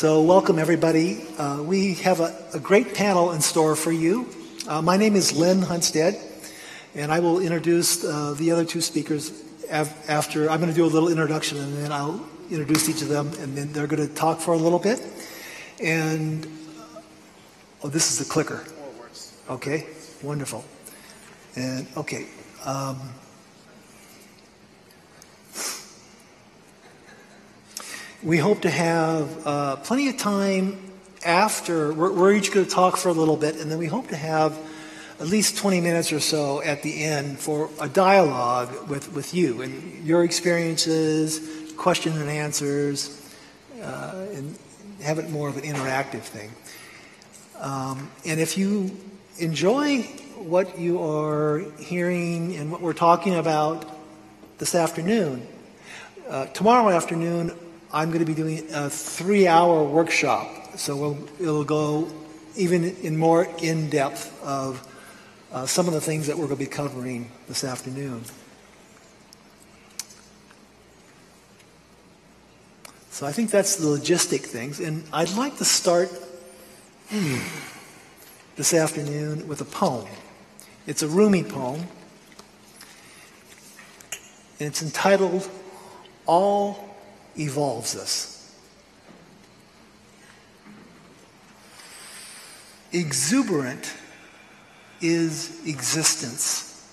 So welcome everybody. We have a great panel in store for you. My name is Lyn Hunstad, and I will introduce the other two speakers after. I'm going to do a little introduction, and then I'll introduce each of them, and then they're going to talk for a little bit. And, oh, this is the clicker. Okay, wonderful. And, okay. We hope to have plenty of time after. We're each going to talk for a little bit, and then we hope to have at least 20 minutes or so at the end for a dialogue with you and your experiences, questions and answers, and have it more of an interactive thing. And if you enjoy what you are hearing and what we're talking about this afternoon, tomorrow afternoon, I'm going to be doing a 3-hour workshop, so it'll go even in more in-depth of some of the things that we're going to be covering this afternoon. So I think that's the logistic things, and I'd like to start this afternoon with a poem. It's a Rumi poem, and it's entitled "All Evolves Us." Exuberant is existence.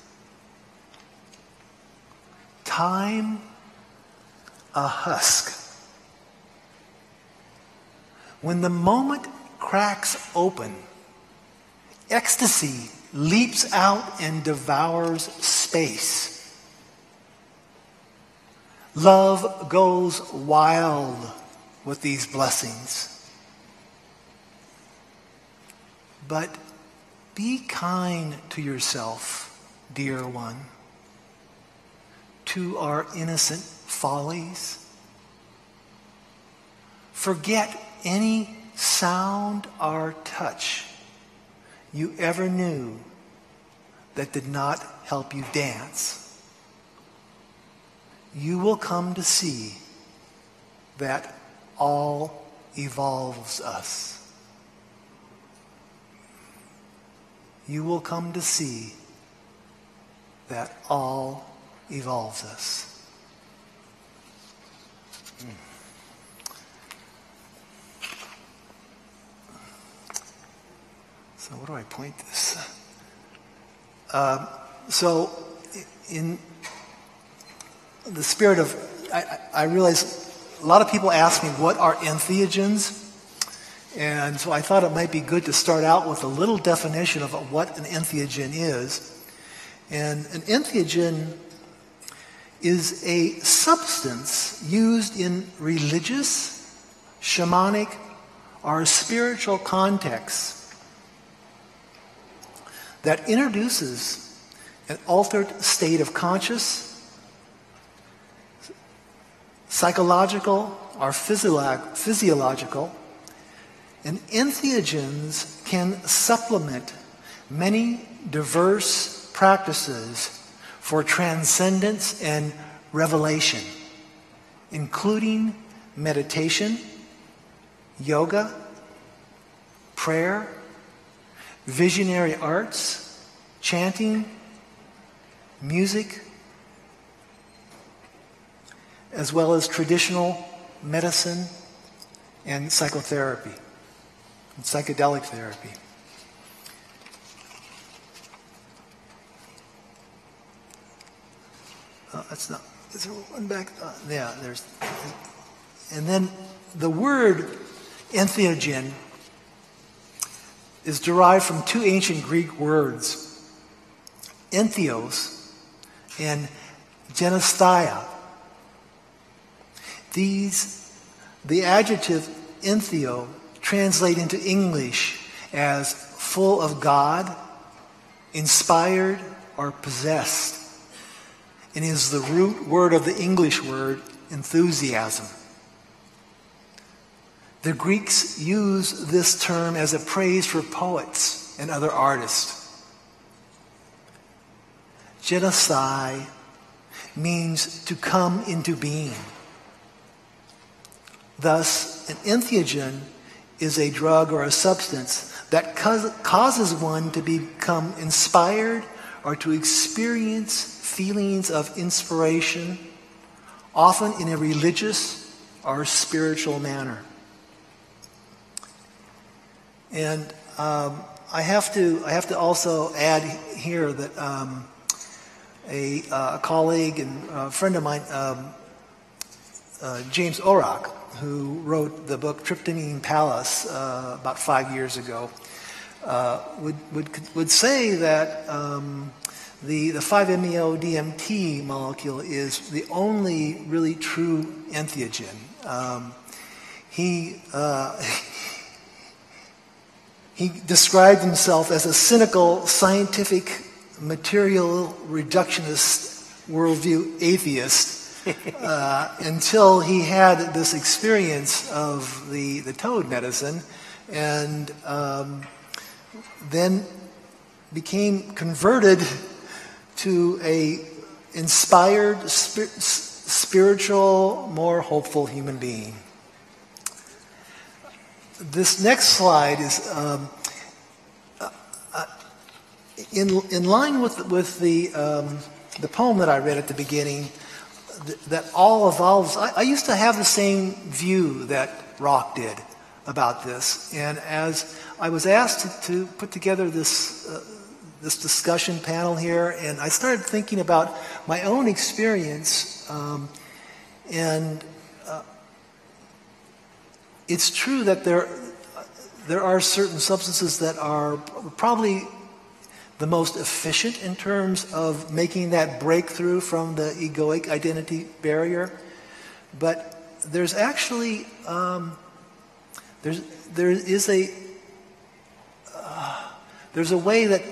Time, a husk. When the moment cracks open, ecstasy leaps out and devours space. Love goes wild with these blessings. But be kind to yourself, dear one, to our innocent follies. Forget any sound or touch you ever knew that did not help you dance. You will come to see that all evolves us. You will come to see that all evolves us. So where do I point this? So in the spirit of, I realize a lot of people ask me, what are entheogens? And so I thought it might be good to start out with a little definition of what an entheogen is. And an entheogen is a substance used in religious, shamanic, or spiritual contexts that introduces an altered state of conscious, psychological, or physiological. And entheogens can supplement many diverse practices for transcendence and revelation, including meditation, yoga, prayer, visionary arts, chanting, music, as well as traditional medicine and psychotherapy and psychedelic therapy. That's not, is there one back? Yeah, there's, and then the word entheogen is derived from two ancient Greek words, entheos and genestheia. The adjective entheo translate into English as full of God, inspired, or possessed, and is the root word of the English word enthusiasm. The Greeks use this term as a praise for poets and other artists. Genesthai means to come into being. Thus, an entheogen is a drug or a substance that causes one to become inspired or to experience feelings of inspiration, often in a religious or spiritual manner. And I have to also add here that a colleague and a friend of mine, James Orak, who wrote the book Tryptamine Palace about 5 years ago, would say that the 5-MeO-DMT molecule is the only really true entheogen. He described himself as a cynical, scientific, material reductionist worldview atheist until he had this experience of the toad medicine, and then became converted to a inspired, spiritual, more hopeful human being. This next slide is in line with the poem that I read at the beginning, that all evolves. I used to have the same view that Rock did about this, and as I was asked to put together this discussion panel here, and I started thinking about my own experience, and it's true that there are certain substances that are probably the most efficient in terms of making that breakthrough from the egoic identity barrier, but there's actually there's a way that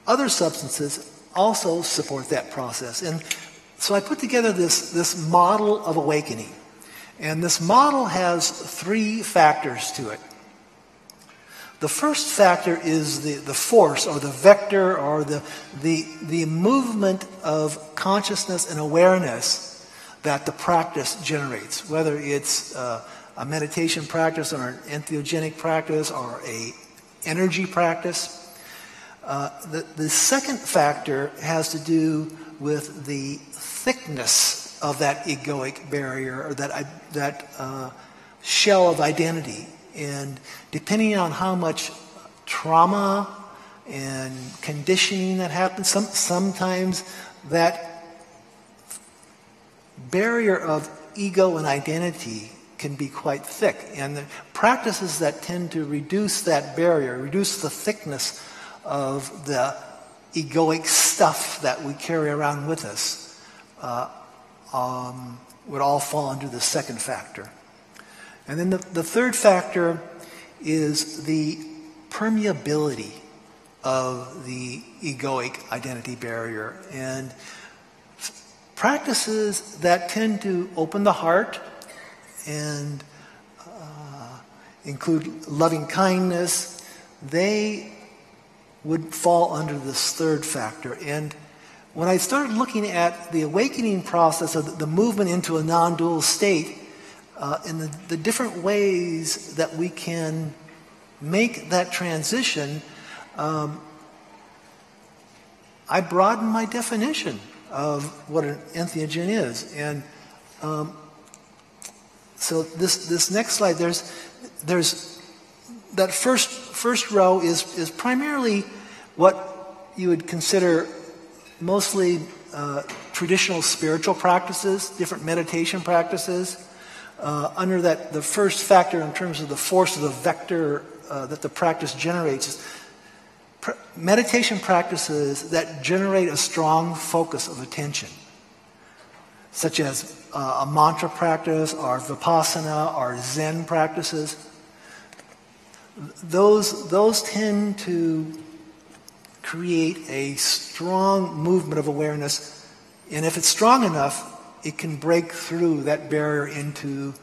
other substances also support that process. And so I put together this model of awakening. And this model has 3 factors to it. The first factor is the force or the vector or the movement of consciousness and awareness that the practice generates, whether it's a meditation practice or an entheogenic practice or a energy practice. The second factor has to do with the thickness of that egoic barrier, or that shell of identity. And depending on how much trauma and conditioning that happens, sometimes that barrier of ego and identity can be quite thick. And the practices that tend to reduce that barrier, reduce the thickness of the egoic stuff that we carry around with us, would all fall under the second factor. And then the third factor is the permeability of the egoic identity barrier. And practices that tend to open the heart and include loving kindness, they would fall under this third factor. And when I started looking at the awakening process of the movement into a non-dual state, and the different ways that we can make that transition, I broadened my definition of what an entheogen is. And so this next slide, there's that first row is primarily what you would consider mostly traditional spiritual practices, different meditation practices. Under the first factor in terms of the force of the vector that the practice generates, meditation practices that generate a strong focus of attention, such as a mantra practice or vipassana or Zen practices. Those tend to create a strong movement of awareness, and if it's strong enough, it can break through that barrier into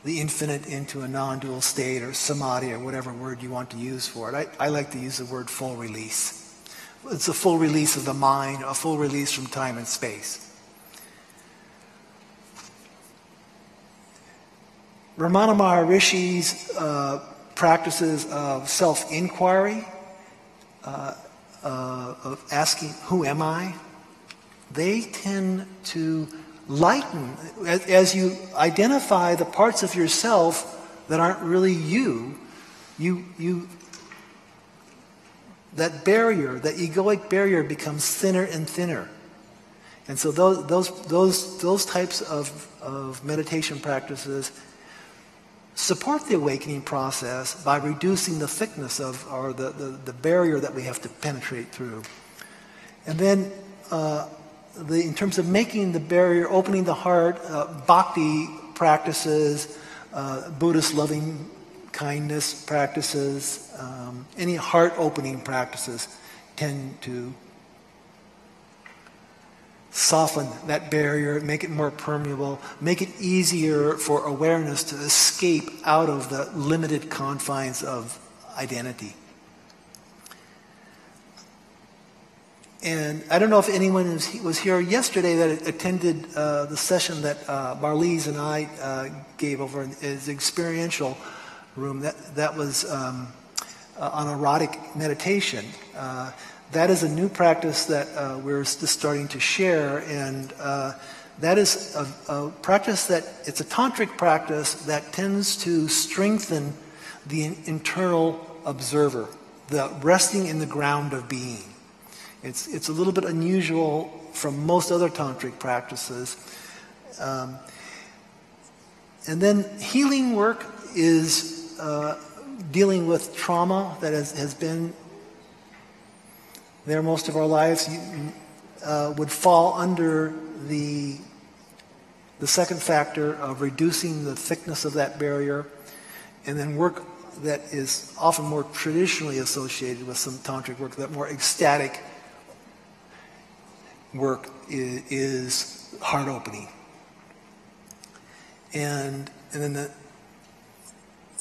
the infinite, into a non-dual state or samadhi or whatever word you want to use for it. I like to use the word full release. It's a full release of the mind, a full release from time and space. Ramana Maharishi's practices of self-inquiry, of asking, who am I? They tend to lighten. As you identify the parts of yourself that aren't really you, that barrier, that egoic barrier becomes thinner and thinner. And so those types of meditation practices support the awakening process by reducing the thickness of, or the barrier that we have to penetrate through. And then in terms of making the barrier, opening the heart, bhakti practices, Buddhist loving kindness practices, any heart-opening practices tend to soften that barrier, make it more permeable, make it easier for awareness to escape out of the limited confines of identity. And I don't know if anyone was here yesterday that attended the session that Marlise and I gave over in his experiential room. That was on erotic meditation. That is a new practice that we're just starting to share, and that is a practice that, it's a tantric practice that tends to strengthen the internal observer, the resting in the ground of being. It's a little bit unusual from most other tantric practices. And then healing work is dealing with trauma that has been there most of our lives, would fall under the second factor of reducing the thickness of that barrier, and then work that is often more traditionally associated with some tantric work, that more ecstatic work is heart opening. And then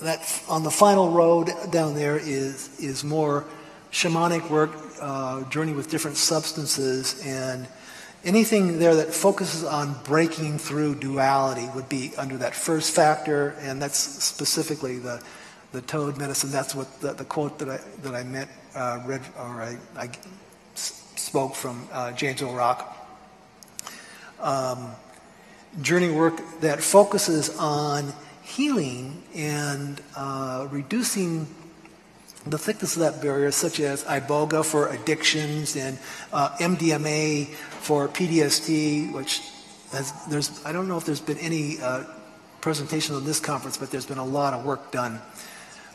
that on the final road down there is more shamanic work, journey with different substances, and anything there that focuses on breaking through duality would be under that first factor, and that's specifically the toad medicine. That's what the quote that I read, or I spoke from James O'Rourke. Journey work that focuses on healing and reducing the thickness of that barrier, such as iboga for addictions and MDMA for PTSD, which I don't know if there's been any presentation on this conference, but there's been a lot of work done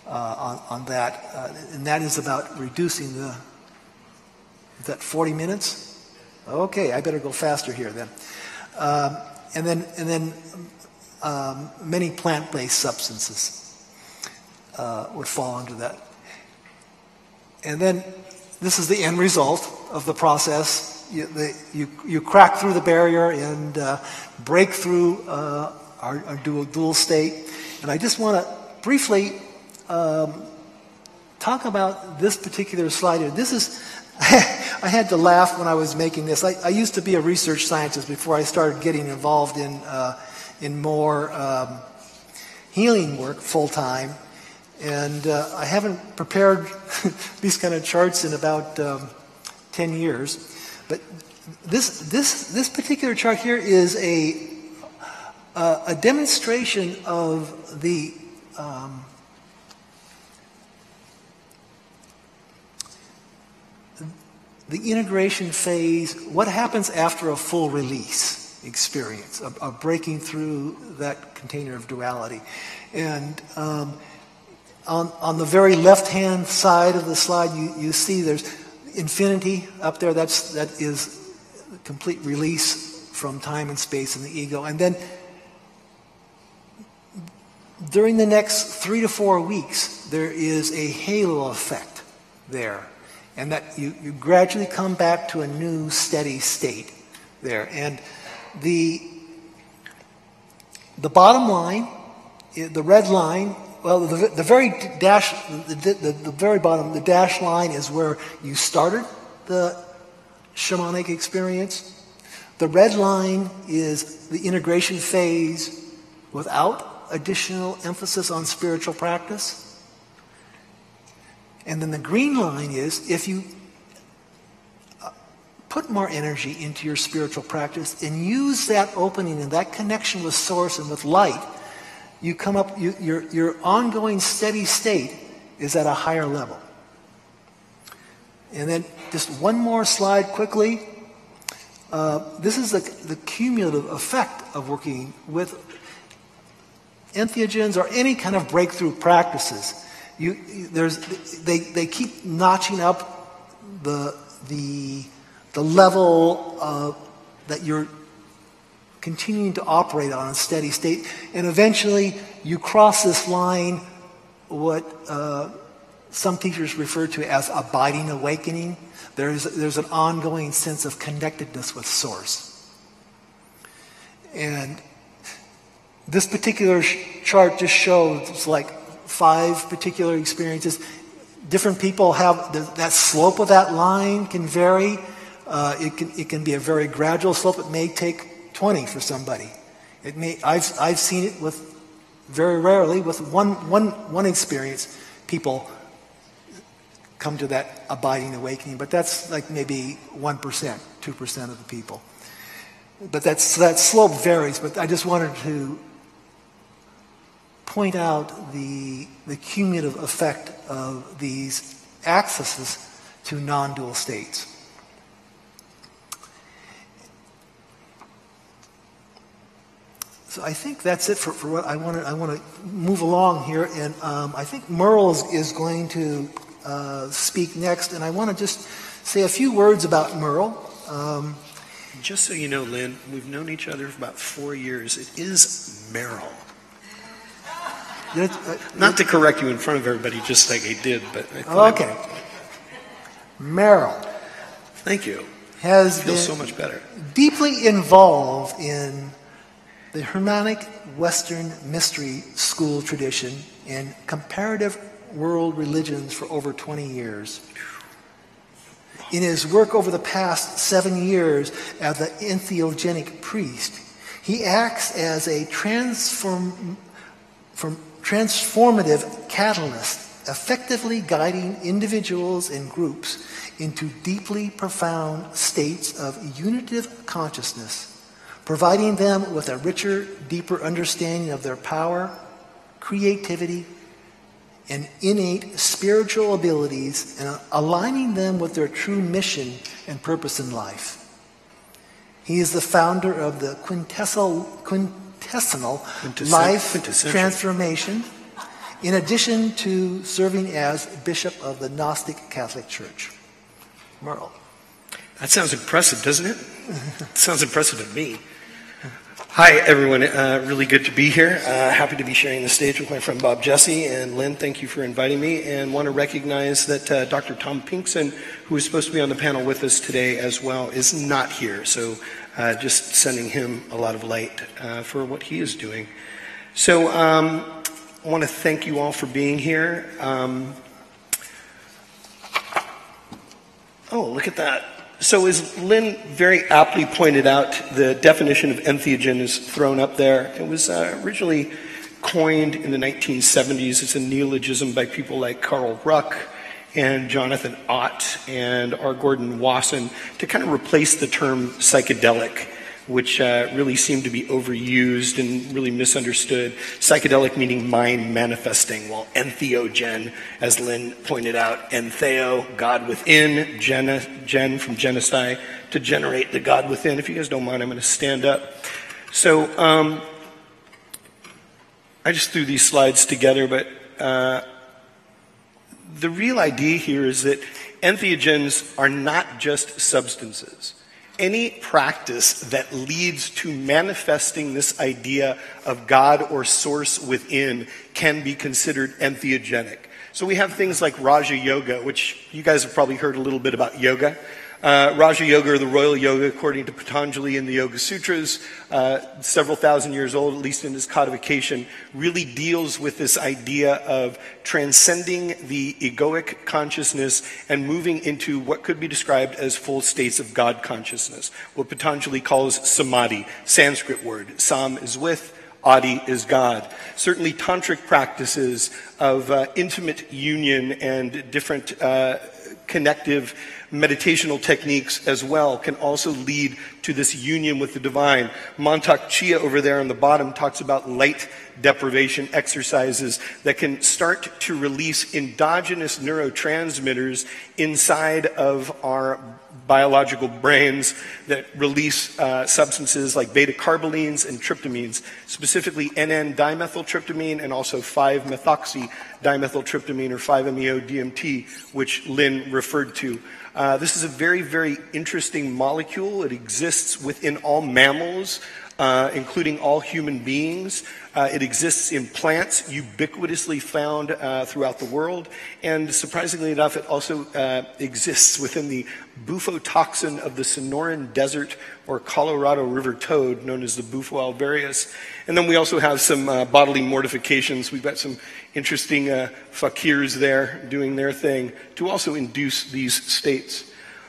on that, and that is about reducing is that 40 minutes? Okay, I better go faster here then. And then many plant-based substances would fall under that. And then this is the end result of the process. You crack through the barrier and break through our dual state. And I just want to briefly talk about this particular slide here. This is, I had to laugh when I was making this. I used to be a research scientist before I started getting involved in more healing work full-time. And I haven't prepared these kind of charts in about 10 years. But this particular chart here is a demonstration of the integration phase, what happens after a full release experience, of breaking through that container of duality. And on the very left-hand side of the slide, you see there's infinity up there. That is complete release from time and space and the ego. And then during the next 3 to 4 weeks, there is a halo effect there. And that you gradually come back to a new steady state there. And the bottom line, the red line, well, the very bottom, the dashed line is where you started the shamanic experience. The red line is the integration phase without additional emphasis on spiritual practice. And then the green line is if you put more energy into your spiritual practice and use that opening and that connection with Source and with light, you come up, your ongoing steady state is at a higher level. And then just one more slide quickly. This is the cumulative effect of working with entheogens or any kind of breakthrough practices. They keep notching up the level that you're continuing to operate on a steady state, and eventually you cross this line, what some teachers refer to as abiding awakening. There's an ongoing sense of connectedness with Source. And this particular chart just shows like 5 particular experiences. Different people have that slope of that line can vary. It can be a very gradual slope. It may take 20 for somebody. I've seen it with very rarely with one experience. People come to that abiding awakening, but that's like maybe 1%, 2% of the people. But that slope varies. But I just wanted to point out the cumulative effect of these accesses to non-dual states. So I think that's it for what I want to move along here, and I think Merrill is going to speak next, and I want to just say a few words about Merrill. Just so you know, Lyn, we've known each other for about 4 years. It is Merrill. Not to correct you in front of everybody, just like I did, but I thought okay. Merrill. Thank you. Has I feel been so much better. Deeply involved in the Hermetic Western Mystery School tradition and comparative world religions for over 20 years. In his work over the past 7 years as the entheogenic priest, he acts as a transformative catalyst, effectively guiding individuals and groups into deeply profound states of unitive consciousness, providing them with a richer, deeper understanding of their power, creativity, and innate spiritual abilities, and aligning them with their true mission and purpose in life. He is the founder of the quintessential life transformation, in addition to serving as Bishop of the Gnostic Catholic Church. Merrill. That sounds impressive, doesn't it? It sounds impressive to me. Hi, everyone. Really good to be here. Happy to be sharing the stage with my friend Bob Jesse. And Lyn, thank you for inviting me. And want to recognize that Dr. Tom Pinkson, who is supposed to be on the panel with us today as well, is not here. So just sending him a lot of light for what he is doing. So I want to thank you all for being here. Oh, look at that. So as Lyn very aptly pointed out, the definition of entheogen is thrown up there. It was originally coined in the 1970s. It's a neologism by people like Carl Ruck and Jonathan Ott and R. Gordon Wasson to kind of replace the term psychedelic, which really seemed to be overused and really misunderstood. Psychedelic meaning mind manifesting, while entheogen, as Lyn pointed out, entheo, God within, gen from genocide, to generate the God within. If you guys don't mind, I'm going to stand up. So I just threw these slides together, but the real idea here is that entheogens are not just substances. Any practice that leads to manifesting this idea of God or source within can be considered entheogenic. So we have things like Raja Yoga, which you guys have probably heard a little bit about yoga. Raja Yoga, or the royal yoga, according to Patanjali in the Yoga Sutras, several thousand years old, at least in his codification, really deals with this idea of transcending the egoic consciousness and moving into what could be described as full states of God consciousness, what Patanjali calls samadhi, Sanskrit word. Sam is with, Adi is God. Certainly tantric practices of intimate union and different connective meditational techniques as well can also lead to this union with the divine. Montauk Chia over there on the bottom talks about light deprivation exercises that can start to release endogenous neurotransmitters inside of our biological brains that release substances like beta-carbolines and tryptamines, specifically NN-dimethyltryptamine and also 5-methoxy-dimethyltryptamine or 5-MeO-DMT, which Lyn referred to. This is a very, very interesting molecule. It exists within all mammals, including all human beings. It exists in plants, ubiquitously found throughout the world. And surprisingly enough, it also exists within the bufotoxin of the Sonoran Desert or Colorado River toad, known as the Bufo alvarius. And then we also have some bodily mortifications. We've got some interesting fakirs there doing their thing to also induce these states.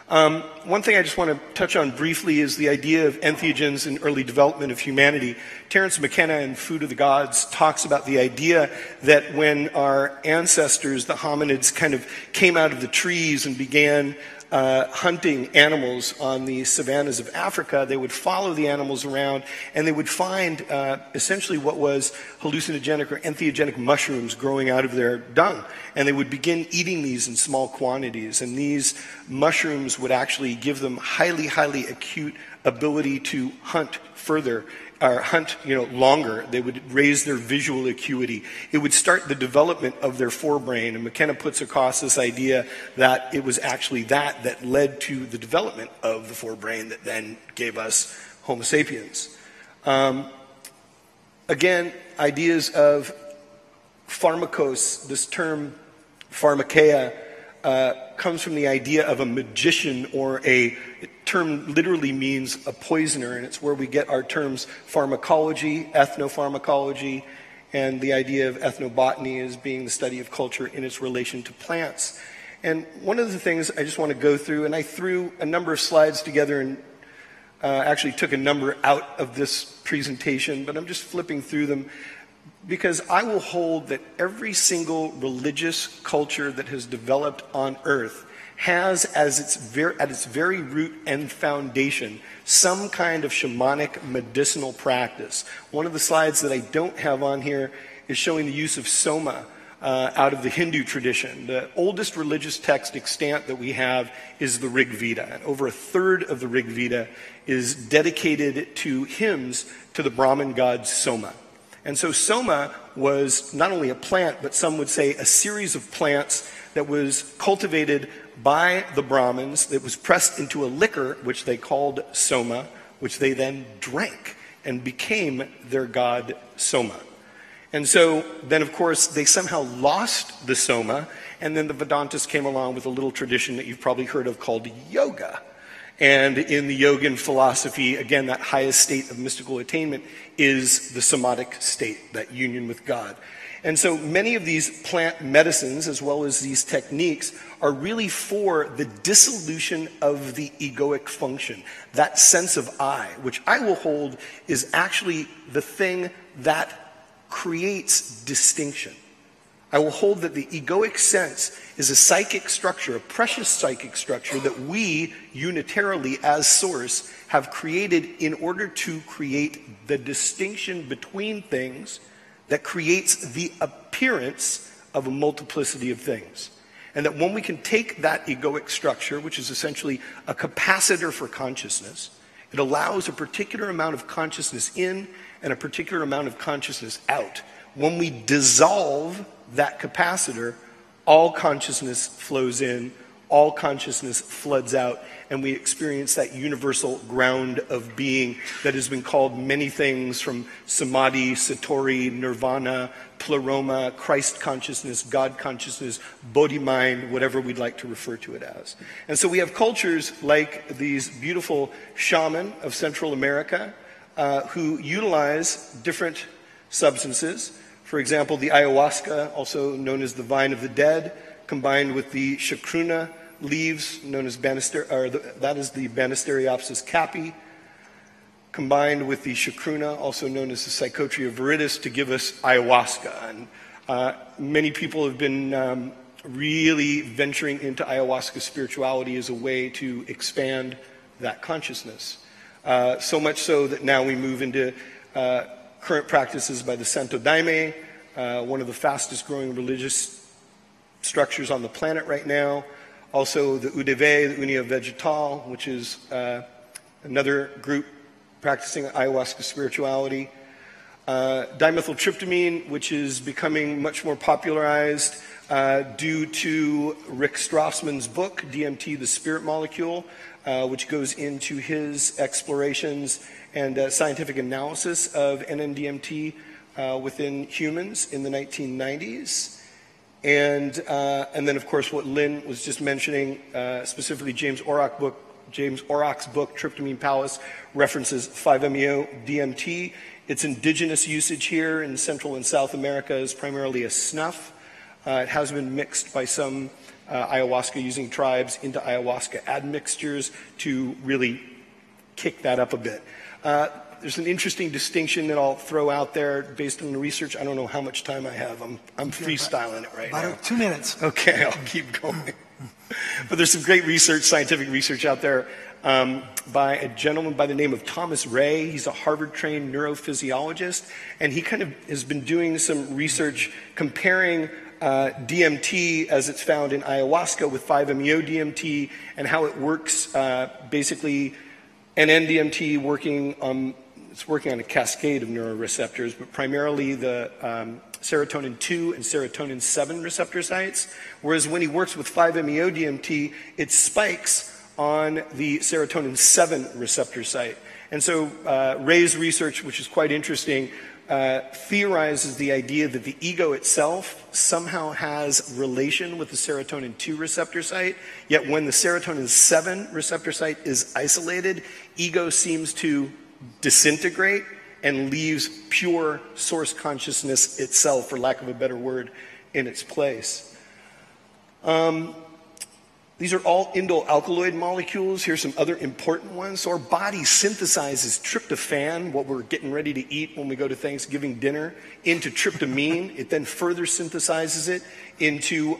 One thing I just want to touch on briefly is the idea of entheogens in early development of humanity. Terence McKenna in Food of the Gods talks about the idea that when our ancestors, the hominids, kind of came out of the trees and began hunting animals on the savannas of Africa, they would follow the animals around and they would find essentially what was hallucinogenic or entheogenic mushrooms growing out of their dung. And they would begin eating these in small quantities. And these mushrooms would actually give them highly, highly acute ability to hunt further, or hunt, longer. They would raise their visual acuity. It would start the development of their forebrain. And McKenna puts across this idea that it was actually that led to the development of the forebrain that then gave us Homo sapiens. Again, ideas of pharmakos, this term pharmakeia, comes from the idea of a magician, or a term literally means a poisoner, and it's where we get our terms pharmacology, ethnopharmacology, and the idea of ethnobotany as being the study of culture in its relation to plants. And one of the things I just want to go through, and I threw a number of slides together and actually took a number out of this presentation, but I'm just flipping through them because I will hold that every single religious culture that has developed on Earth has at its very root and foundation some kind of shamanic medicinal practice. One of the slides that I don't have on here is showing the use of soma out of the Hindu tradition. The oldest religious text extant that we have is the Rig Veda. And over a third of the Rig Veda is dedicated to hymns to the Brahmin god Soma. And so soma was not only a plant, but some would say a series of plants that was cultivated by the Brahmins, that was pressed into a liquor, which they called soma, which they then drank and became their god Soma. And so then, of course, they somehow lost the soma, and then the Vedantists came along with a little tradition that you've probably heard of called yoga. And in the Yogan philosophy, again, that highest state of mystical attainment is the somatic state, that union with God. And so many of these plant medicines, as well as these techniques, are really for the dissolution of the egoic function, that sense of I, which I will hold is actually the thing that creates distinction. I will hold that the egoic sense is a psychic structure, a precious psychic structure that we, unitarily as source, have created in order to create the distinction between things that creates the appearance of a multiplicity of things. And that when we can take that egoic structure, which is essentially a capacitor for consciousness, it allows a particular amount of consciousness in and a particular amount of consciousness out. When we dissolve that capacitor, all consciousness flows in, all consciousness floods out, and we experience that universal ground of being that has been called many things, from samadhi, satori, nirvana, pleroma, Christ consciousness, God consciousness, Bodhi mind, whatever we'd like to refer to it as. And so we have cultures like these beautiful shaman of Central America who utilize different substances. For example, the ayahuasca, also known as the vine of the dead, combined with the chacruna leaves, known as that is the Banisteriopsis caapi. combined with the chacruna, also known as the Psychotria viridis, to give us ayahuasca. And many people have been really venturing into ayahuasca spirituality as a way to expand that consciousness. So much so that now we move into current practices by the Santo Daime, one of the fastest growing religious structures on the planet right now. Also the UDV, the Unia Vegetal, which is another group practicing ayahuasca spirituality. Dimethyltryptamine, which is becoming much more popularized due to Rick Strassman's book, DMT, the Spirit Molecule, which goes into his explorations and scientific analysis of NN-DMT within humans in the 1990s. And then, of course, what Lyn was just mentioning, specifically James Orrock's book, Tryptamine Palace, references 5-MeO-DMT. Its indigenous usage here in Central and South America is primarily a snuff. It has been mixed by some ayahuasca-using tribes into ayahuasca admixtures to really kick that up a bit. There's an interesting distinction that I'll throw out there based on the research. I don't know how much time I have. I'm freestyling it right now. About 2 minutes. Okay, I'll keep going. But there's some great research, scientific research out there by a gentleman by the name of Thomas Ray. He's a Harvard-trained neurophysiologist, and he kind of has been doing some research comparing DMT as it's found in ayahuasca with 5-MeO-DMT and how it works, basically NN-DMT working on a cascade of neuroreceptors, but primarily the serotonin 2 and serotonin 7 receptor sites, whereas when he works with 5-MeO-DMT, it spikes on the serotonin 7 receptor site. And so Ray's research, which is quite interesting, theorizes the idea that the ego itself somehow has relation with the serotonin 2 receptor site, yet when the serotonin 7 receptor site is isolated, ego seems to disintegrate and leaves pure source consciousness itself, for lack of a better word, in its place. These are all indole alkaloid molecules. Here's some other important ones. So our body synthesizes tryptophan, what we're getting ready to eat when we go to Thanksgiving dinner, into tryptamine. It then further synthesizes it into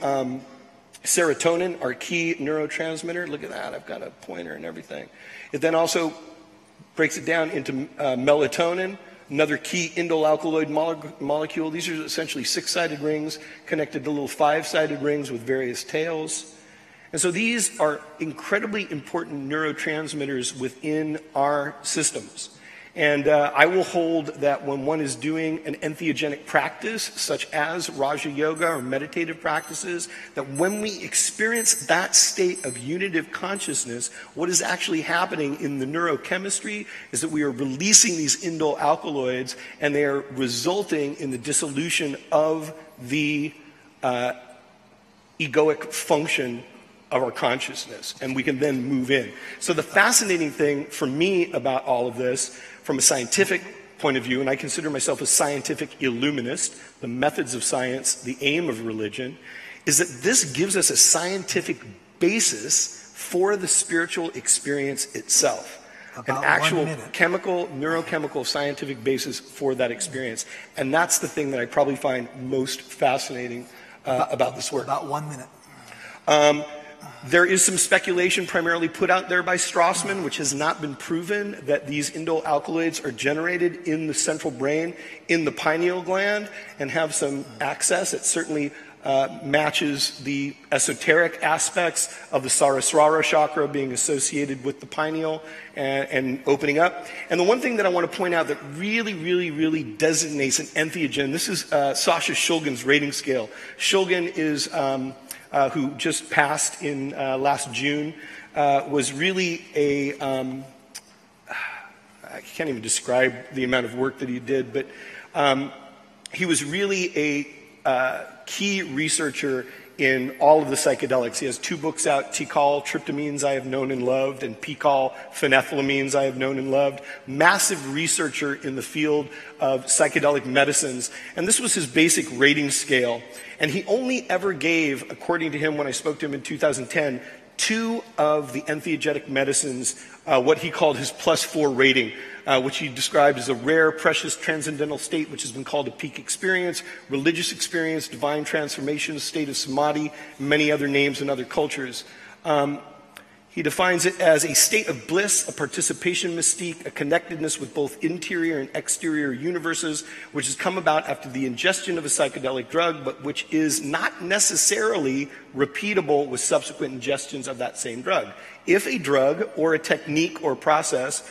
serotonin, our key neurotransmitter. Look at that, I've got a pointer and everything. It then also breaks it down into melatonin, another key indole alkaloid molecule. These are essentially 6-sided rings connected to little 5-sided rings with various tails. And so these are incredibly important neurotransmitters within our systems. And I will hold that when one is doing an entheogenic practice, such as Raja Yoga or meditative practices, that when we experience that state of unitive consciousness, what is actually happening in the neurochemistry is that we are releasing these indole alkaloids, and they are resulting in the dissolution of the egoic function of our consciousness, and we can then move in. So the fascinating thing for me about all of this, from a scientific point of view, and I consider myself a scientific illuminist, the methods of science, the aim of religion, is that this gives us a scientific basis for the spiritual experience itself. An actual chemical, neurochemical, scientific basis for that experience. And that's the thing that I probably find most fascinating about this work. About 1 minute. There is some speculation primarily put out there by Strassman, which has not been proven, that these indole alkaloids are generated in the central brain, in the pineal gland, and have some access. It certainly matches the esoteric aspects of the Sarasrara chakra being associated with the pineal and opening up. And the one thing that I want to point out that really designates an entheogen, this is Sasha Shulgin's rating scale. Shulgin is who just passed in last June, was really a, I can't even describe the amount of work that he did, but he was really a key researcher in all of the psychedelics. He has 2 books out, Tikal, Tryptamines I Have Known and Loved, and Pikal, Phenethylamines I Have Known and Loved. Massive researcher in the field of psychedelic medicines. And this was his basic rating scale. And he only ever gave, according to him when I spoke to him in 2010, two of the entheogenic medicines what he called his +4 rating, which he described as a rare, precious, transcendental state, which has been called a peak experience, religious experience, divine transformation, state of samadhi, and many other names in other cultures. He defines it as a state of bliss, a participation mystique, a connectedness with both interior and exterior universes, which has come about after the ingestion of a psychedelic drug, but which is not necessarily repeatable with subsequent ingestions of that same drug. If a drug or a technique or process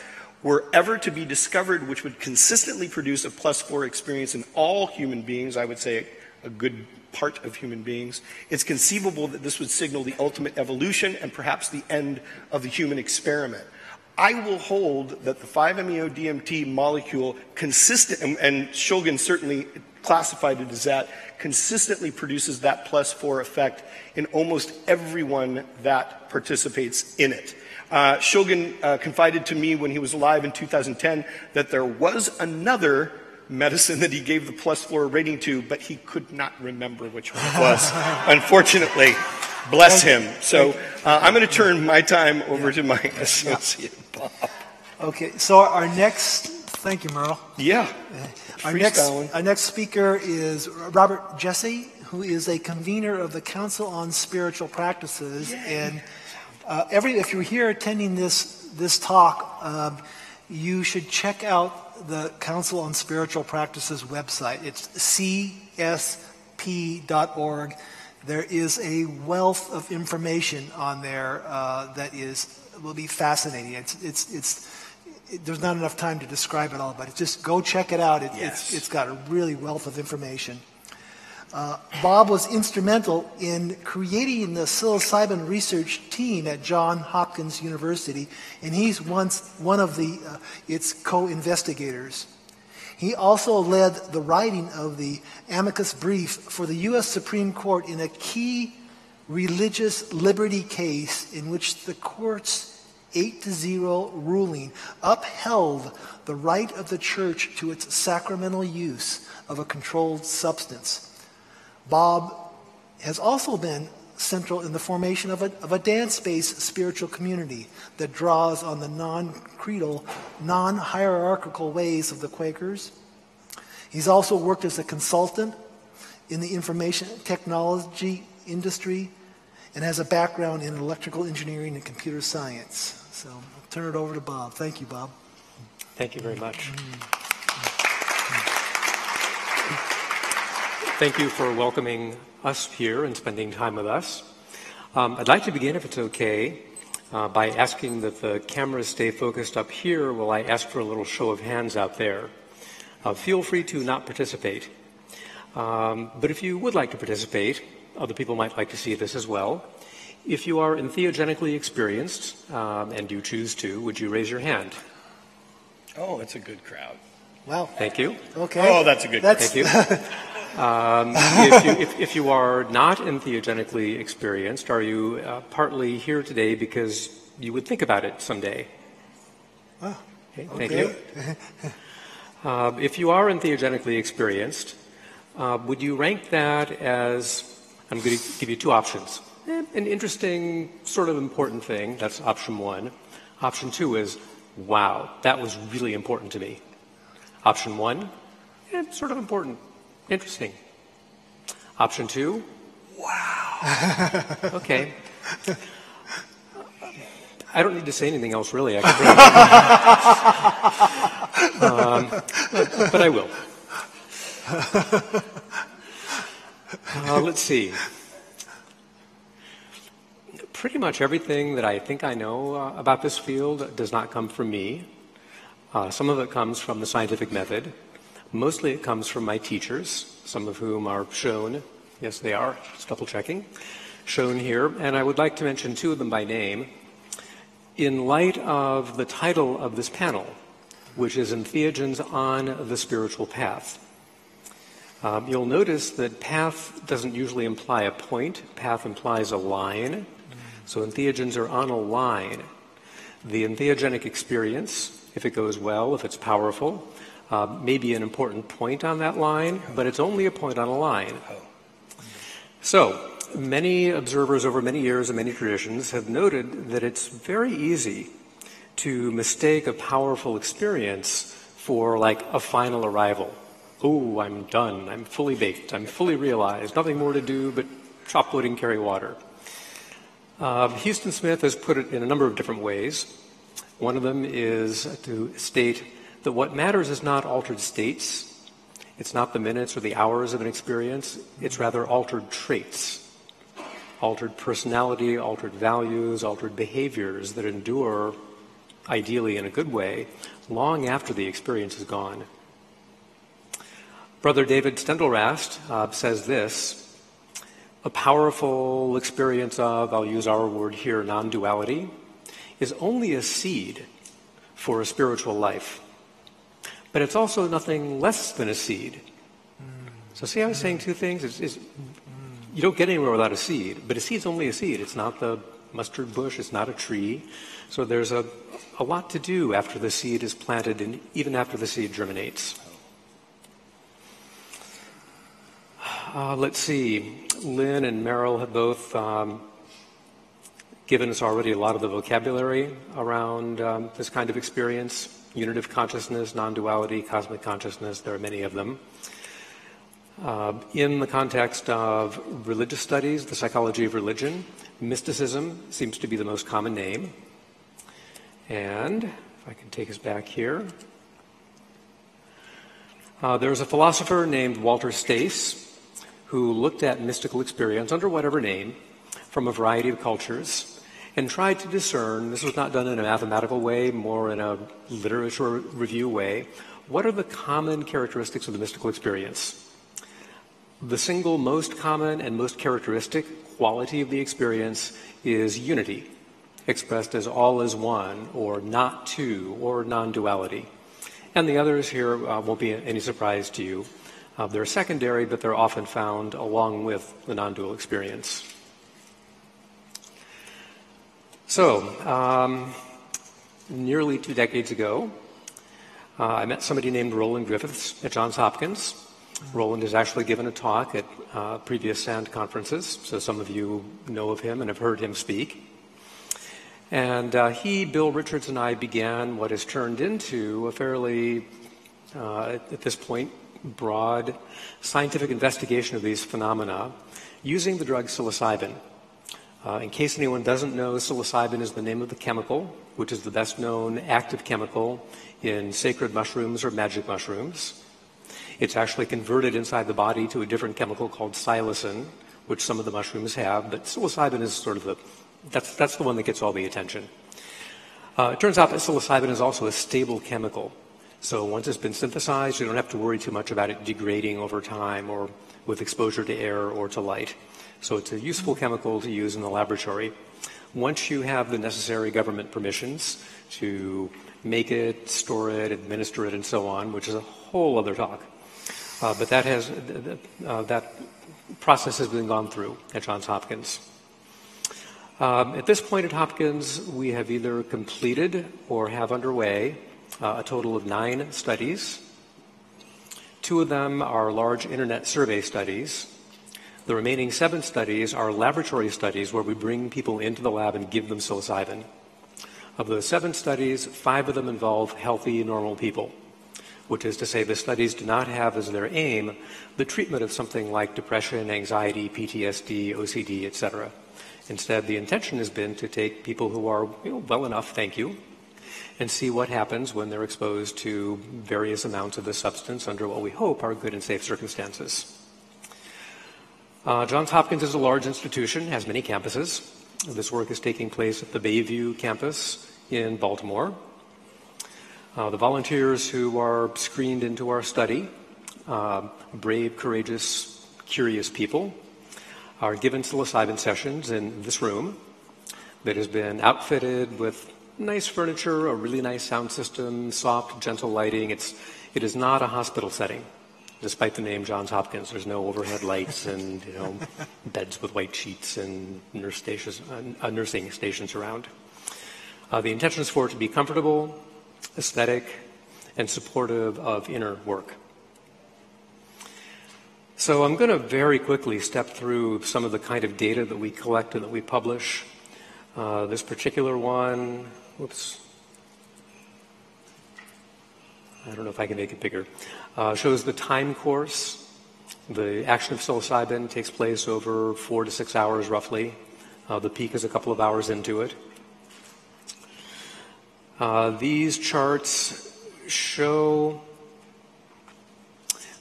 were ever to be discovered which would consistently produce a +4 experience in all human beings, I would say a good part of human beings, it's conceivable that this would signal the ultimate evolution and perhaps the end of the human experiment. I will hold that the 5-MeO-DMT molecule consistent, and Shulgin certainly classified it as that, consistently produces that +4 effect in almost everyone that participates in it. Shulgin confided to me when he was alive in 2010 that there was another medicine that he gave the +4 rating to, but he could not remember which one it was, unfortunately. Bless him. So I'm going to turn my time over to my associate, Bob. Okay, so our next, thank you, Merrill. Yeah. Our next speaker is Robert Jesse, who is a convener of the Council on Spiritual Practices. Yay. And if you're here attending this talk, you should check out the Council on Spiritual Practices website. It's csp.org. There is a wealth of information on there that will be fascinating. There's not enough time to describe it all, but just go check it out. It's got a really wealth of information. Bob was instrumental in creating the psilocybin research team at Johns Hopkins University, and he's one of its co-investigators. He also led the writing of the amicus brief for the U.S. Supreme Court in a key religious liberty case in which the court's 8-0 ruling upheld the right of the church to its sacramental use of a controlled substance. Bob has also been central in the formation of a dance-based spiritual community that draws on the non-creedal, non-hierarchical ways of the Quakers. He's also worked as a consultant in the information technology industry and has a background in electrical engineering and computer science. So I'll turn it over to Bob. Thank you, Bob. Thank you very much. Thank you for welcoming us here and spending time with us. I'd like to begin, if it's okay, by asking that the cameras stay focused up here while I ask for a little show of hands out there. Feel free to not participate. But if you would like to participate, other people might like to see this as well. If you are entheogenically experienced, and you choose to, would you raise your hand? Oh, that's a good crowd. Wow. Thank you. Okay. Oh, that's a good crowd. Thank you. If you are not entheogenically experienced, are you partly here today because you would think about it someday? Oh, okay. Thank you. If you are entheogenically experienced, would you rank that as, I'm going to give you two options. An interesting, sort of important thing, that's option one. Option two is, wow, that was really important to me. Option one, sort of important. Interesting. Option two? Wow. Okay. I don't need to say anything else, really. I can but I will. Let's see. Pretty much everything that I think I know about this field does not come from me. Some of it comes from the scientific method. Mostly it comes from my teachers, some of whom are shown. Yes, they are. Just double checking. Shown here. And I would like to mention two of them by name. In light of the title of this panel, which is Entheogens on the Spiritual Path. You'll notice that path doesn't usually imply a point. Path implies a line. So entheogens are on a line. The entheogenic experience, if it goes well, if it's powerful, may be an important point on that line, but it's only a point on a line. So, many observers over many years and many traditions have noted that it's very easy to mistake a powerful experience for like a final arrival. Oh, I'm done. I'm fully baked. I'm fully realized. Nothing more to do but chop wood and carry water. Houston Smith has put it in a number of different ways. One of them is to state that what matters is not altered states. It's not the minutes or the hours of an experience. It's rather altered traits, altered personality, altered values, altered behaviors that endure, ideally in a good way, long after the experience is gone. Brother David Steindl-Rast says this: a powerful experience of, I'll use our word here, non-duality, is only a seed for a spiritual life. But it's also nothing less than a seed. So see how I was saying two things? You don't get anywhere without a seed, but a seed's only a seed. It's not the mustard bush, it's not a tree. So there's a lot to do after the seed is planted and even after the seed germinates. Let's see. Lyn and Merrill have both given us already a lot of the vocabulary around this kind of experience. Unitive consciousness, non-duality, cosmic consciousness, there are many of them. In the context of religious studies, the psychology of religion, mysticism seems to be the most common name. And if I can take us back here, there's a philosopher named Walter Stace who looked at mystical experience under whatever name from a variety of cultures and tried to discern, this was not done in a mathematical way, more in a literature review way, what are the common characteristics of the mystical experience? The single most common and most characteristic quality of the experience is unity, expressed as all is one, or not two, or non-duality. And the others here won't be any surprise to you. They're secondary, but they're often found along with the non-dual experience. So, nearly 2 decades ago, I met somebody named Roland Griffiths at Johns Hopkins. Roland has actually given a talk at previous SAND conferences, so some of you know of him and have heard him speak. And he, Bill Richards, and I began what has turned into a fairly, at this point, broad scientific investigation of these phenomena using the drug psilocybin. In case anyone doesn't know, psilocybin is the name of the chemical, which is the best known active chemical in sacred mushrooms or magic mushrooms. It's actually converted inside the body to a different chemical called psilocin, which some of the mushrooms have, but psilocybin is sort of that's the one that gets all the attention. It turns out that psilocybin is also a stable chemical. So once it's been synthesized, you don't have to worry too much about it degrading over time or with exposure to air or to light. So it's a useful chemical to use in the laboratory. Once you have the necessary government permissions to make it, store it, administer it, and so on, which is a whole other talk. But that process has been gone through at Johns Hopkins. At this point at Hopkins, we have either completed or have underway a total of 9 studies. 2 of them are large internet survey studies. The remaining 7 studies are laboratory studies where we bring people into the lab and give them psilocybin. Of those 7 studies, 5 of them involve healthy, normal people, which is to say the studies do not have as their aim the treatment of something like depression, anxiety, PTSD, OCD, etc. Instead, the intention has been to take people who are well enough, thank you, and see what happens when they're exposed to various amounts of the substance under what we hope are good and safe circumstances. Johns Hopkins is a large institution, has many campuses. This work is taking place at the Bayview campus in Baltimore. The volunteers who are screened into our study, brave, courageous, curious people, are given psilocybin sessions in this room that has been outfitted with nice furniture, a really nice sound system, soft, gentle lighting. It is not a hospital setting. Despite the name Johns Hopkins, there's no overhead lights and beds with white sheets and nursing stations around. The intention is for it to be comfortable, aesthetic, and supportive of inner work. So I'm going to very quickly step through some of the kind of data that we collect and that we publish. This particular one, whoops, I don't know if I can make it bigger, shows the time course. The action of psilocybin takes place over 4 to 6 hours roughly. The peak is a couple of hours into it. These charts show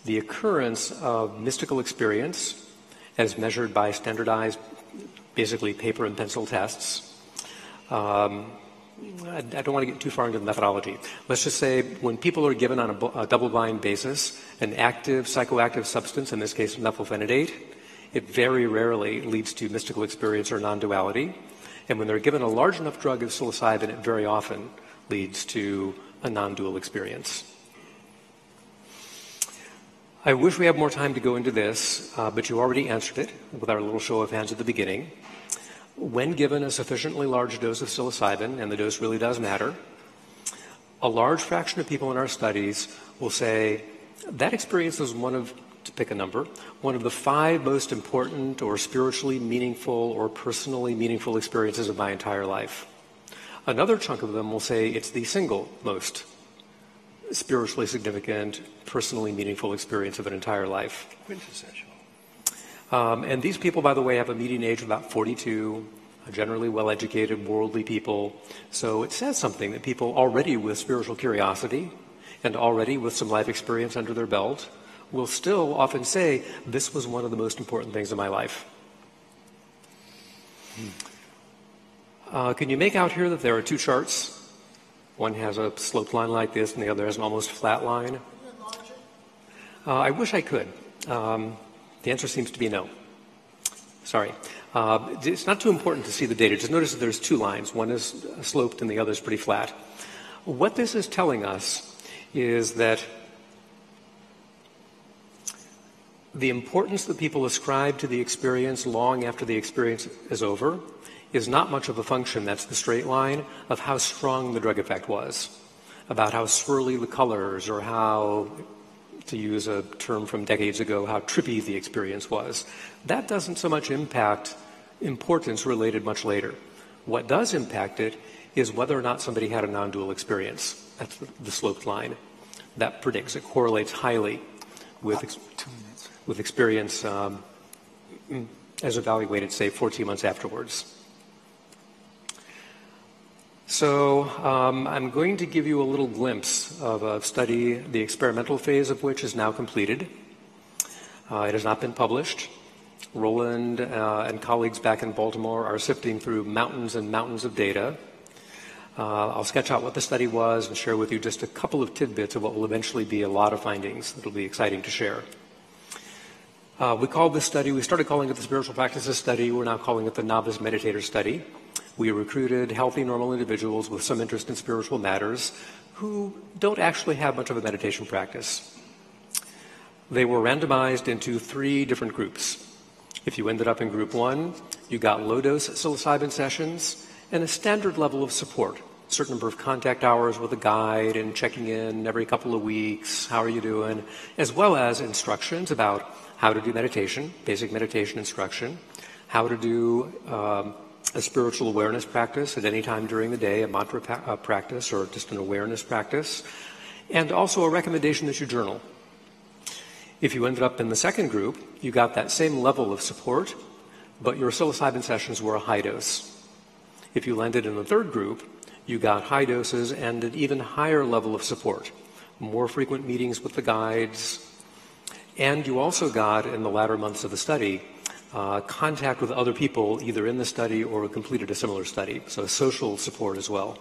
the occurrence of mystical experience as measured by standardized, basically paper and pencil tests. I don't want to get too far into the methodology. Let's just say when people are given on a double-blind basis an active psychoactive substance, in this case methylphenidate, it very rarely leads to mystical experience or non-duality. And when they're given a large enough drug of psilocybin, it very often leads to a non-dual experience. I wish we had more time to go into this, but you already answered it with our little show of hands at the beginning. When given a sufficiently large dose of psilocybin, and the dose really does matter, a large fraction of people in our studies will say that experience was one of, to pick a number, one of the 5 most important or spiritually meaningful or personally meaningful experiences of my entire life. Another chunk of them will say it's the single most spiritually significant, personally meaningful experience of an entire life. Quintessential. And these people, by the way, have a median age of about 42, generally well-educated, worldly people. So it says something that people already with spiritual curiosity and already with some life experience under their belt will still often say, this was one of the most important things in my life. Can you make out here that there are 2 charts? One has a sloped line like this, and the other has an almost flat line. I wish I could. The answer seems to be no. Sorry. It's not too important to see the data. Just notice that there's 2 lines. One is sloped and the other is pretty flat. What this is telling us is that the importance that people ascribe to the experience long after the experience is over is not much of a function, that's the straight line, of how strong the drug effect was, about how swirly the colors or how, to use a term from decades ago, how trippy the experience was. That doesn't so much impact importance related much later. What does impact it is whether or not somebody had a non-dual experience. That's the sloped line. That predicts, it correlates highly with experience as evaluated, say, 14 months afterwards. So I'm going to give you a little glimpse of a study, the experimental phase of which is now completed. It has not been published. Roland and colleagues back in Baltimore are sifting through mountains and mountains of data. I'll sketch out what the study was and share with you just a couple of tidbits of what will eventually be a lot of findings that will be exciting to share. We called this study, we started calling it the Spiritual Practices Study. We're now calling it the Novice Meditator Study. We recruited healthy, normal individuals with some interest in spiritual matters who don't actually have much of a meditation practice. They were randomized into 3 different groups. If you ended up in group 1, you got low-dose psilocybin sessions and a standard level of support, a certain number of contact hours with a guide and checking in every couple of weeks, how are you doing, as well as instructions about how to do meditation, basic meditation instruction, how to do a spiritual awareness practice at any time during the day, a mantra practice or just an awareness practice, and also a recommendation that you journal. If you ended up in the second group, you got that same level of support, but your psilocybin sessions were a high dose. If you landed in the third group, you got high doses and an even higher level of support, more frequent meetings with the guides, and you also got, in the latter months of the study, contact with other people either in the study or who completed a similar study, so social support as well.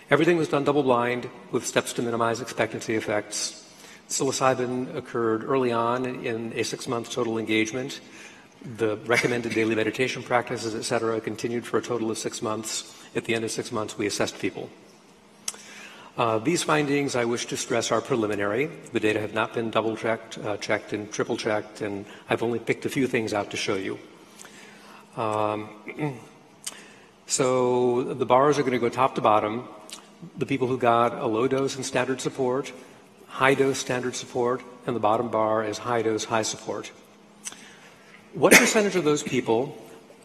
Everything was done double-blind with steps to minimize expectancy effects. Psilocybin occurred early on in a 6-month total engagement. The recommended daily meditation practices, et cetera, continued for a total of 6 months. At the end of 6 months, we assessed people. These findings, I wish to stress, are preliminary. The data have not been double-checked, checked, and triple-checked, and I've only picked a few things out to show you. So the bars are going to go top to bottom. The people who got a low dose and standard support high-dose standard support, and the bottom bar is high-dose high support. What percentage of those people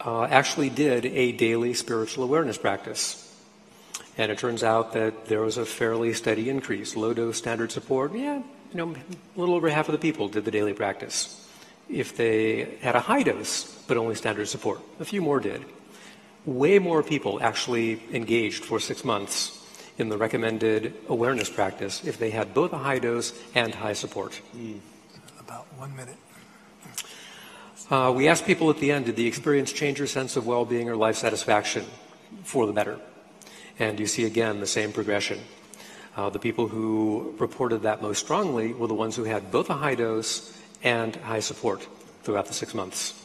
actually did a daily spiritual awareness practice? And it turns out that there was a fairly steady increase. Low-dose standard support, a little over half of the people did the daily practice. If they had a high dose, but only standard support, a few more did. Way more people actually engaged for 6 months in the recommended awareness practice if they had both a high dose and high support. About 1 minute. We asked people at the end, did the experience change your sense of well-being or life satisfaction for the better? And you see again the same progression. The people who reported that most strongly were the ones who had both a high dose and high support throughout the 6 months.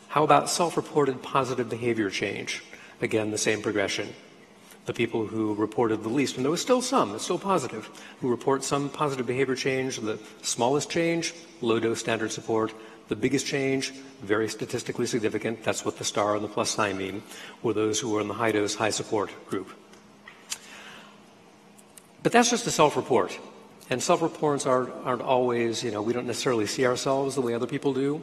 How about self-reported positive behavior change? Again, the same progression. The people who reported the least, and there was still some, it's still positive, who report some positive behavior change, the smallest change, low-dose standard support, the biggest change, very statistically significant, that's what the star and the plus sign mean, were those who were in the high-dose, high-support group. But that's just a self-report. And self-reports aren't always, we don't necessarily see ourselves the way other people do.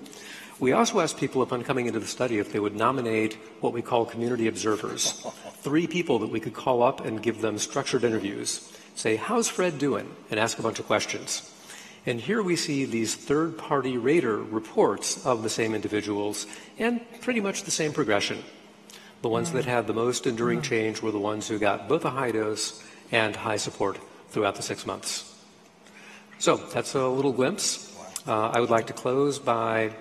We also asked people upon coming into the study if they would nominate what we call community observers. 3 people that we could call up and give them structured interviews. Say, how's Fred doing? And ask a bunch of questions. And here we see these third-party rater reports of the same individuals and pretty much the same progression. The ones that had the most enduring change were the ones who got both a high dose and high support throughout the 6 months. So that's a little glimpse. I would like to close by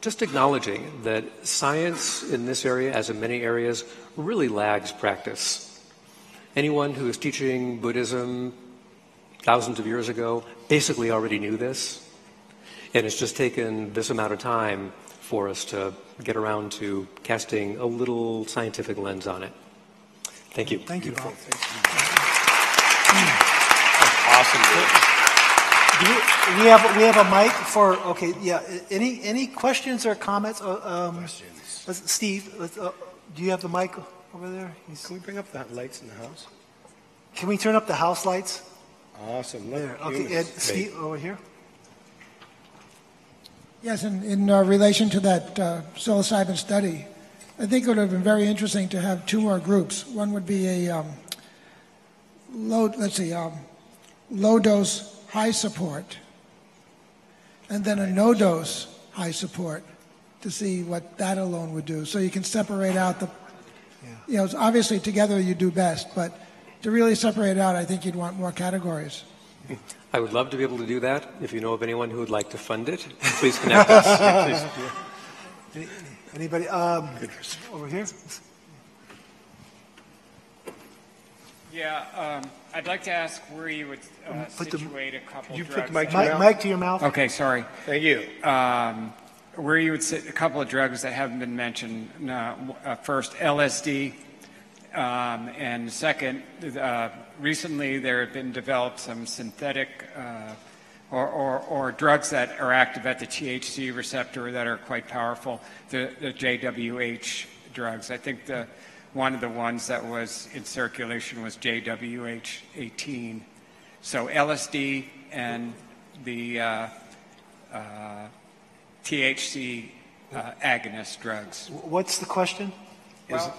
just acknowledging that science in this area, as in many areas, really lags practice. Anyone who is teaching Buddhism thousands of years ago basically already knew this, and it's just taken this amount of time for us to get around to casting a little scientific lens on it. Thank you. Thank you, Bob. Awesome. We have a mic for, okay, yeah. Any questions or comments? Steve, do you have the mic over there? Can we bring up the lights in the house? Can we turn up the house lights? Awesome. There. Okay, Ed, Steve, over here. Yes, in relation to that psilocybin study, I think it would have been very interesting to have 2 more groups. One would be a low dose high support, and then a no dose high support to see what that alone would do. So you can separate out obviously together you do best, but to really separate it out, I think you'd want more categories. I would love to be able to do that. If you know of anyone who would like to fund it, please connect us. Anybody? Over here? Yeah, I'd like to ask where you would situate a couple you drugs. Put the mic to your mouth? Mic to your mouth. Okay, sorry. Thank you. Where you would sit a couple of drugs that haven't been mentioned. First, LSD, and second, recently there have been developed some synthetic or drugs that are active at the THC receptor that are quite powerful, the JWH drugs. I think one of the ones that was in circulation was JWH18. So LSD and the THC agonist drugs. What's the question? Well,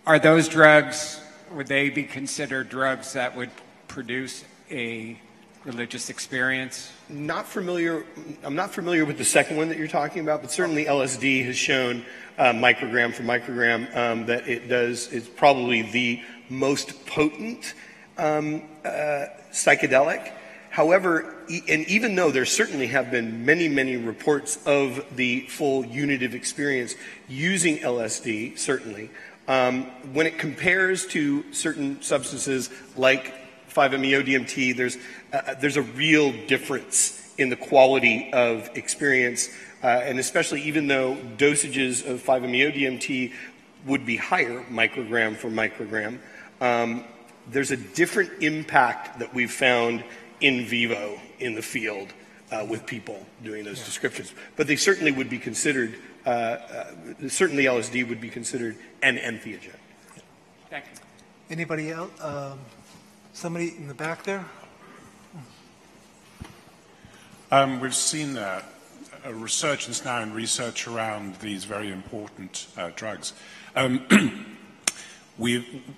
are those drugs, would they be considered drugs that would produce a religious experience? I'm not familiar with the second one that you're talking about, but certainly LSD has shown microgram for microgram that it's probably the most potent psychedelic. However, and even though there certainly have been many, many reports of the full unitive experience using LSD, certainly, when it compares to certain substances like 5-MeO-DMT, there's a real difference in the quality of experience, and especially even though dosages of 5-MeO-DMT would be higher, microgram for microgram, there's a different impact that we've found in vivo in the field with people doing those descriptions. But they certainly would be considered, certainly LSD would be considered an entheogen. Thank you. Anybody else? Somebody in the back there? We've seen a resurgence now in research around these very important drugs.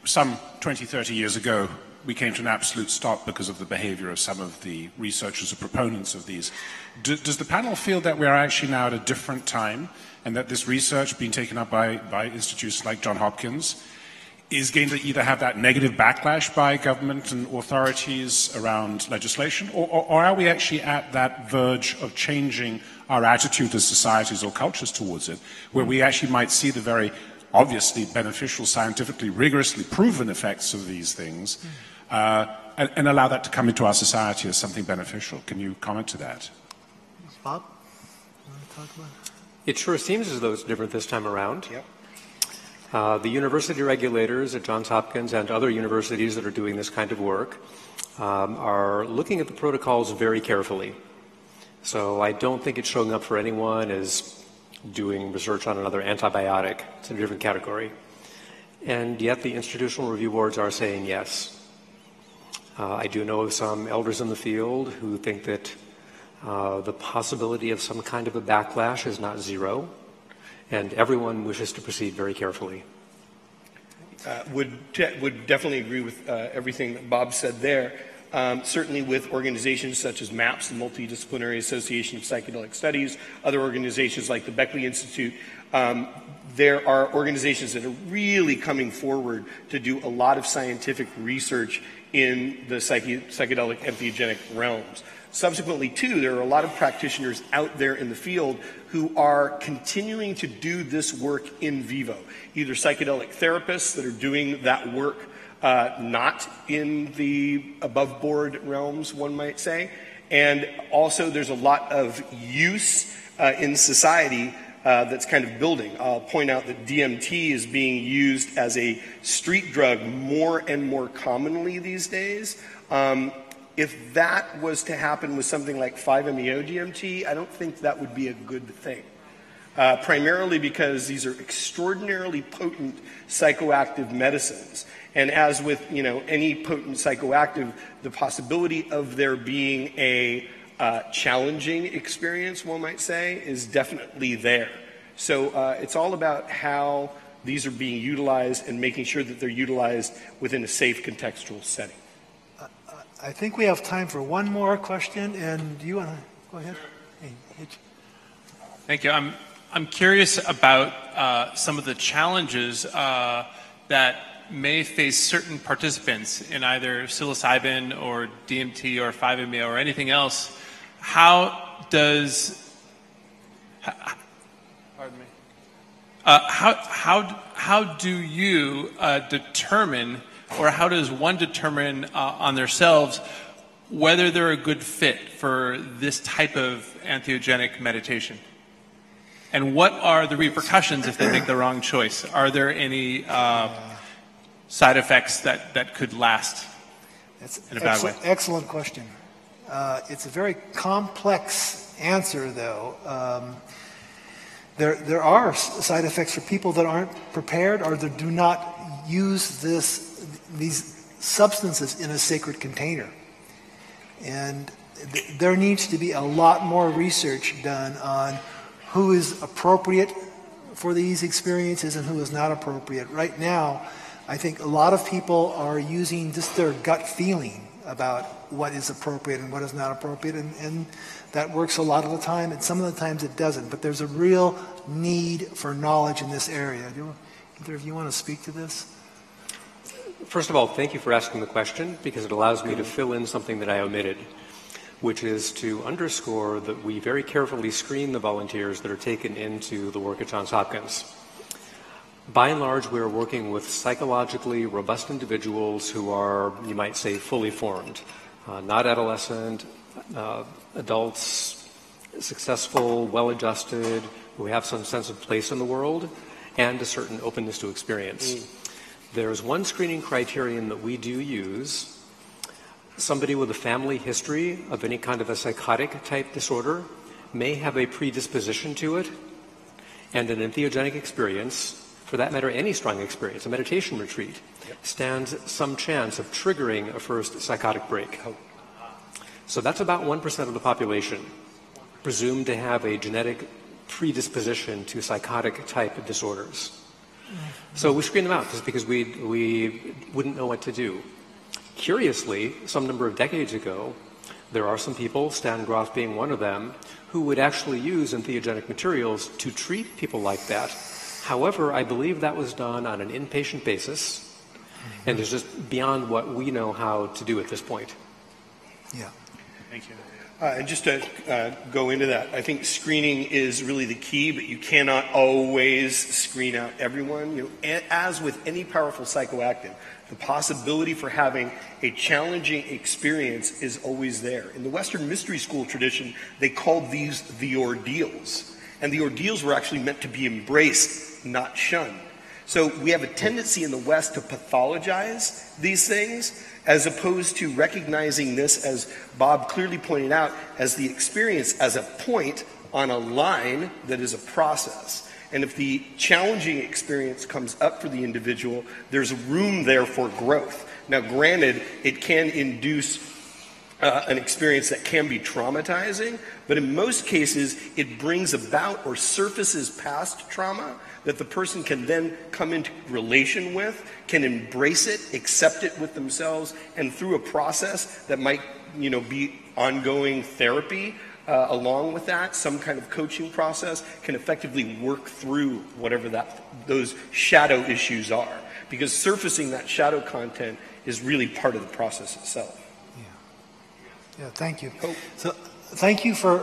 Some 20, 30 years ago, we came to an absolute stop because of the behavior of some of the researchers or proponents of these. Does the panel feel that we are actually now at a different time and that this research being taken up by institutes like Johns Hopkins is going to either have that negative backlash by government and authorities around legislation, or are we actually at that verge of changing our attitude as societies or cultures towards it, where we actually might see the very obviously beneficial, scientifically, rigorously proven effects of these things, and allow that to come into our society as something beneficial? Can you comment to that? Bob, you want to talk about it? It sure seems as though it's different this time around. Yep. The university regulators at Johns Hopkins and other universities that are doing this kind of work are looking at the protocols very carefully. So I don't think it's showing up for anyone as doing research on another antibiotic. It's in a different category. And yet the institutional review boards are saying yes. I do know of some elders in the field who think that the possibility of some kind of a backlash is not zero, and everyone wishes to proceed very carefully. Would definitely agree with everything that Bob said there. Certainly with organizations such as MAPS, the Multidisciplinary Association of Psychedelic Studies, other organizations like the Beckley Institute, there are organizations that are really coming forward to do a lot of scientific research in the psychedelic entheogenic realms. Subsequently, too, there are a lot of practitioners out there in the field who are continuing to do this work in vivo, either psychedelic therapists that are doing that work not in the above-board realms, one might say, and also there's a lot of use in society that's kind of building. I'll point out that DMT is being used as a street drug more and more commonly these days. If that was to happen with something like 5-MeO-DMT, I don't think that would be a good thing. Primarily because these are extraordinarily potent psychoactive medicines. And as with any potent psychoactive, the possibility of there being a challenging experience, one might say, is definitely there. So it's all about how these are being utilized and making sure that they're utilized within a safe contextual setting. I think we have time for one more question, and do you want to go ahead? Hey, Hitch. Thank you. I'm curious about some of the challenges that may face certain participants in either psilocybin or DMT or 5-MeO or anything else. How does how do you determine, or how does one determine on themselves whether they're a good fit for this type of entheogenic meditation? And what are the repercussions if they make the wrong choice? Are there any side effects that could last in a bad way? Excellent question. It's a very complex answer, though. There are side effects for people that aren't prepared or that do not use these substances in a sacred container. And there needs to be a lot more research done on who is appropriate for these experiences and who is not appropriate. Right now, I think a lot of people are using just their gut feeling about what is appropriate and what is not appropriate, and that works a lot of the time, and some of the times it doesn't. But there's a real need for knowledge in this area. Either of you want to speak to this? First of all, thank you for asking the question, because it allows me to fill in something that I omitted, which is to underscore that we very carefully screen the volunteers that are taken into the work at Johns Hopkins. By and large, we are working with psychologically robust individuals who are, you might say, fully formed, not adolescent, adults, successful, well-adjusted, who have some sense of place in the world, and a certain openness to experience. There's one screening criterion that we do use. Somebody with a family history of any kind of a psychotic type disorder may have a predisposition to it, and an entheogenic experience, for that matter any strong experience, a meditation retreat, stands some chance of triggering a first psychotic break. So that's about 1% of the population. presumed to have a genetic predisposition to psychotic type disorders. So we screen them out just because we wouldn't know what to do. Curiously, some number of decades ago, there are some people, Stan Grof being one of them, who would actually use entheogenic materials to treat people like that. However, I believe that was done on an inpatient basis, and it's just beyond what we know how to do at this point. Yeah. Thank you. And just to go into that, I think screening is really the key, but you cannot always screen out everyone. You know, as with any powerful psychoactive, the possibility for having a challenging experience is always there. In the Western mystery school tradition, they called these the ordeals. And the ordeals were actually meant to be embraced, not shunned. So we have a tendency in the West to pathologize these things, as opposed to recognizing this, as Bob clearly pointed out, as the experience as a point on a line that is a process. And if the challenging experience comes up for the individual, there's room there for growth. Now, granted, it can induce an experience that can be traumatizing, but in most cases, it brings about or surfaces past trauma that the person can then come into relation with, can embrace it, accept it with themselves, and through a process that might, be ongoing therapy along with that, some kind of coaching process, can effectively work through whatever those shadow issues are. Because surfacing that shadow content is really part of the process itself. Yeah, thank you. So thank you for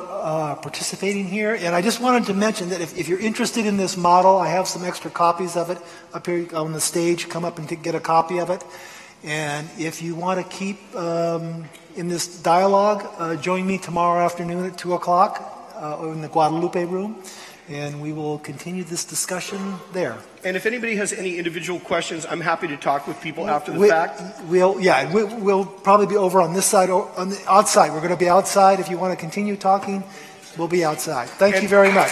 participating here. And I just wanted to mention that if you're interested in this model, I have some extra copies of it up here on the stage. Come up and get a copy of it. And if you want to keep in this dialogue, join me tomorrow afternoon at 2 o'clock in the Guadalupe room. And we will continue this discussion there. And if anybody has any individual questions, I'm happy to talk with people after the fact. We'll probably be over on this side, on the outside. We're going to be outside. If you want to continue talking, we'll be outside. Thank you very much.